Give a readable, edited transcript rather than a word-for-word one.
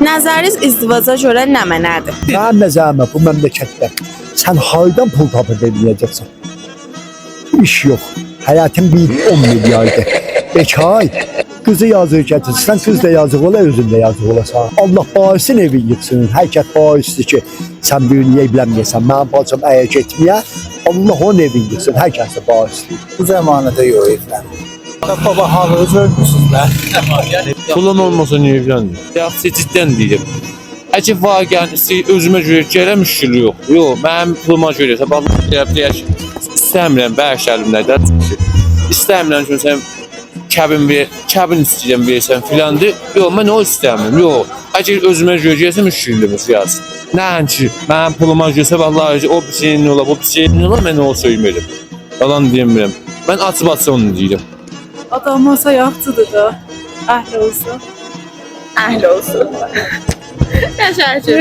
Nəzəriniz izdivaca görə nə mənədir? Mənim nəzərimə bu məmləkətdə sən haydan pul tapıb eləyəcəksən? İş yox. Həyatın bir 10 milyardır. Bekay. Kızı yazır getirsən, kız da yazıq ola, özün də yazıq olasan. Allah bahisini evin yıksın. Hər kəs bahisdir ki, sən bir niyə evlənməyəsən. Mənim bacım əgər getməyə, Allah onun evin yıksın. Hər kəs də bahisdir. Bu zamanında yox evlənmir. Baba halı görmüsünüz mən. Pulun olmasa niyə evləndir? Yaxşı, ciddən deyirəm. Əgər vaqəən özümə görə gələ müşkülü yox. Yox, mənim puluma görə. Deyək, istəmirəm, bəş əlimdə. İstəmirəm ki, sən kəbin istəyirəm versən filandır. Yox, mən o istəmirəm. Yox, əgər özümə görə gəlsə müşküldür yazsın. Nəinki, mənim puluma görsə, vallahi o bir şeyin ola, bu bir şeyin ola, mən o söyləmirəm. Yalan demirəm. Mən açıb-açıq onu deyirəm. Adam olsa yaxşıdır da. Əhli olsa. Əhli olsun. Təşəkkür.